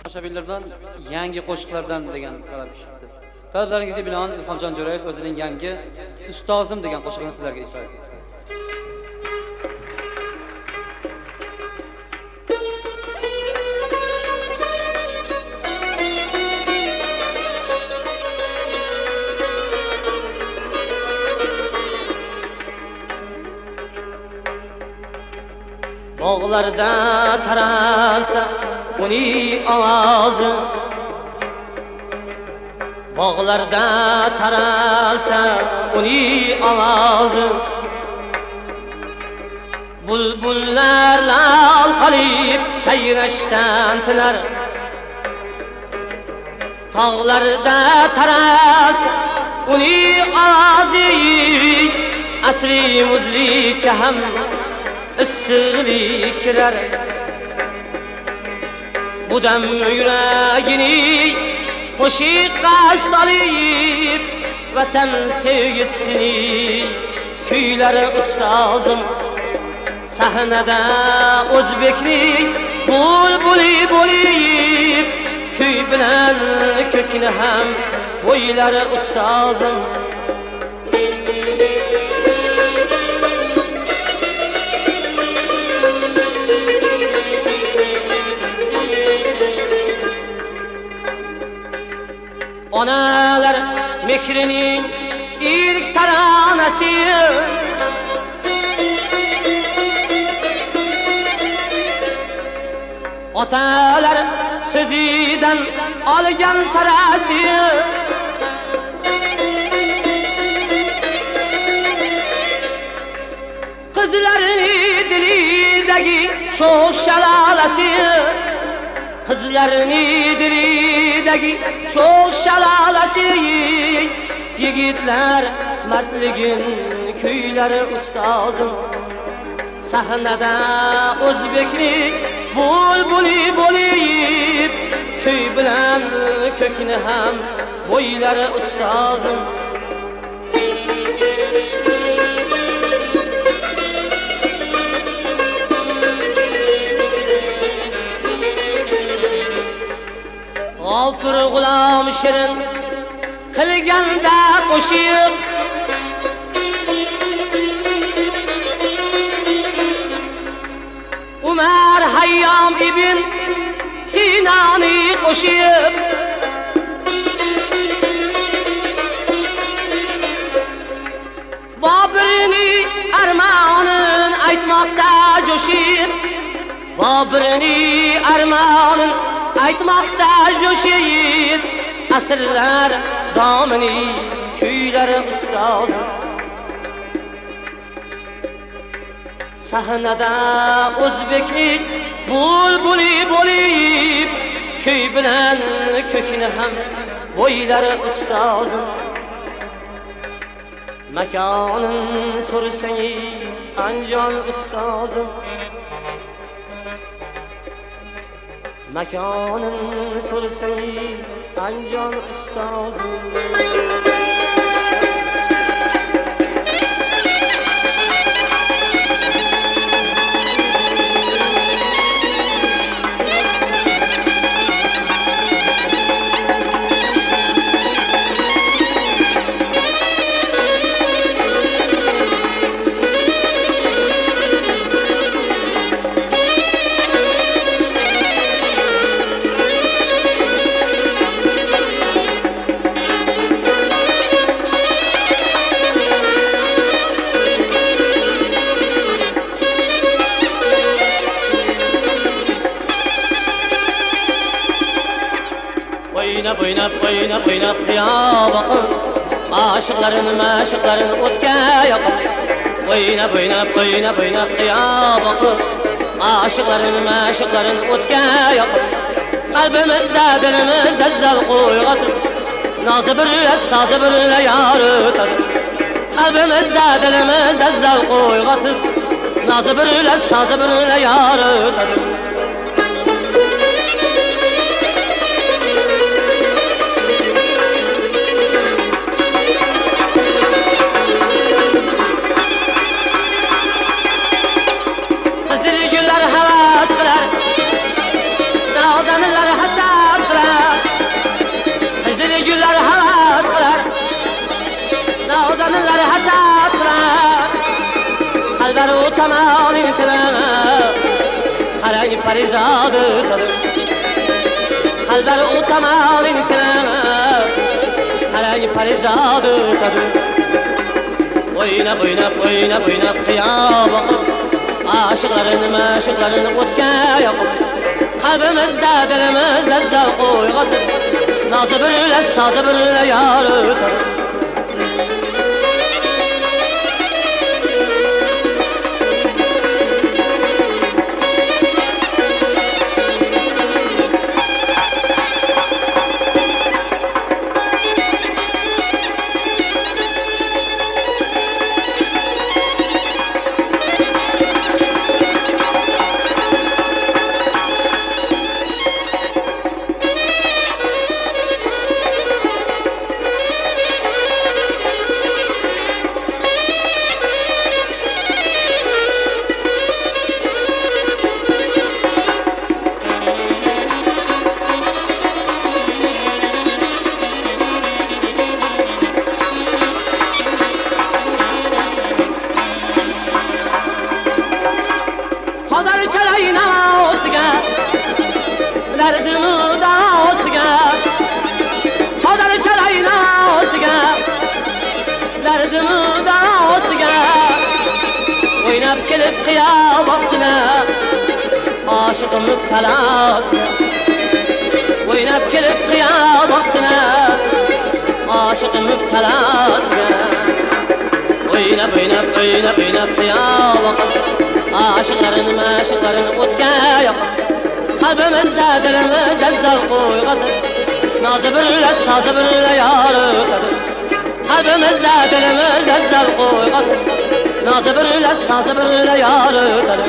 Tomoshabinlardan yangi qo'shiqlardan degan talab tushibdi. Talablaringizga binoan Ilhomjon Jo'rayev o'zining yangi Ustozim degan qo'shiqini sizlarga ijro etdi. Dağlarda taralsa uning ovozi, bog'larda taralsa uning ovozi, bulbullar lal qilib sayrashdan tinar. Tog'larda taralsa uning ovozi, asri muzlikka ham issiqlik kirar. Bu dam yuragini qo'shiqqa solib, vatan sevgisini kuylar ustozim. Sahnada o'zbeklik bulbuli bo'lib, kuy bilan ko'kni ham o'ylar ustozim. Onalar mehrining ilk taronasi, otalar so'zidan olgan sarasi, qizlarning dilidagi sho'x shalolasi, qizlarning dilidagi sho'x shalolasi, yigitlar mardligin kuylari ustozim. Sahnada o'zbeklik bulbuli bo'lib, kuy bilan ko'kni ham bo'ylari ustozim. G'ofir G'ulom shirin qilganda qo'shiq, Umar Hayyom ibn Sinoni qo'shiq, Boburning armonin aytmoqda jo'shib, Boburning armonin aytmoqda jo'shib, asrlar domini kuylari ustozim. Sahnada o'zbeklik bulbuli bo'lib, kuy bilan ko'kni ham bo'ylari ustozim. Makonin so'rasangiz Anjon ustozim, makonin so'rasangiz Anjon ustozim. Oynab qiyobaqim, aşıqların o'tga yoqib. Oynab qiyobaqim, aşıqların o'tga yoqib. Qalbimizda, dilimizda zavq uyg'otib, nozi birla, sozi birla yoritib. Qalbimizda, dilimizda zavq uyg'otib, nozi birla, sozi birla yoritib. Hazır günler havas kılar, nazanlar hasar. parizadı tadı Kalber utamam imkanı Karay parizadı tadı Oynab qiyab Aşıqların o'tga yoqib Qalbimizda dilimizda zavq uyg'otib Nozi birla sozi birla yoritib Sodar chalayna o'siga Dardimi da o'siga Sodar chalayna o'siga Dardimi da o'siga O'ynab kelib qiyob oqsina Oshiqim talasga O'ynab kelib qiyob oqsina Oshiqim talasga O'ynab qiyob oqsina Aşıqların o'tga yoqib Qalbimizda dilimizda zavq uyg'otib Nozi birla sozi birla yoritadi Qalbimizda dilimizda zavq uyg'otib Nozi birla sozi birla yoritadi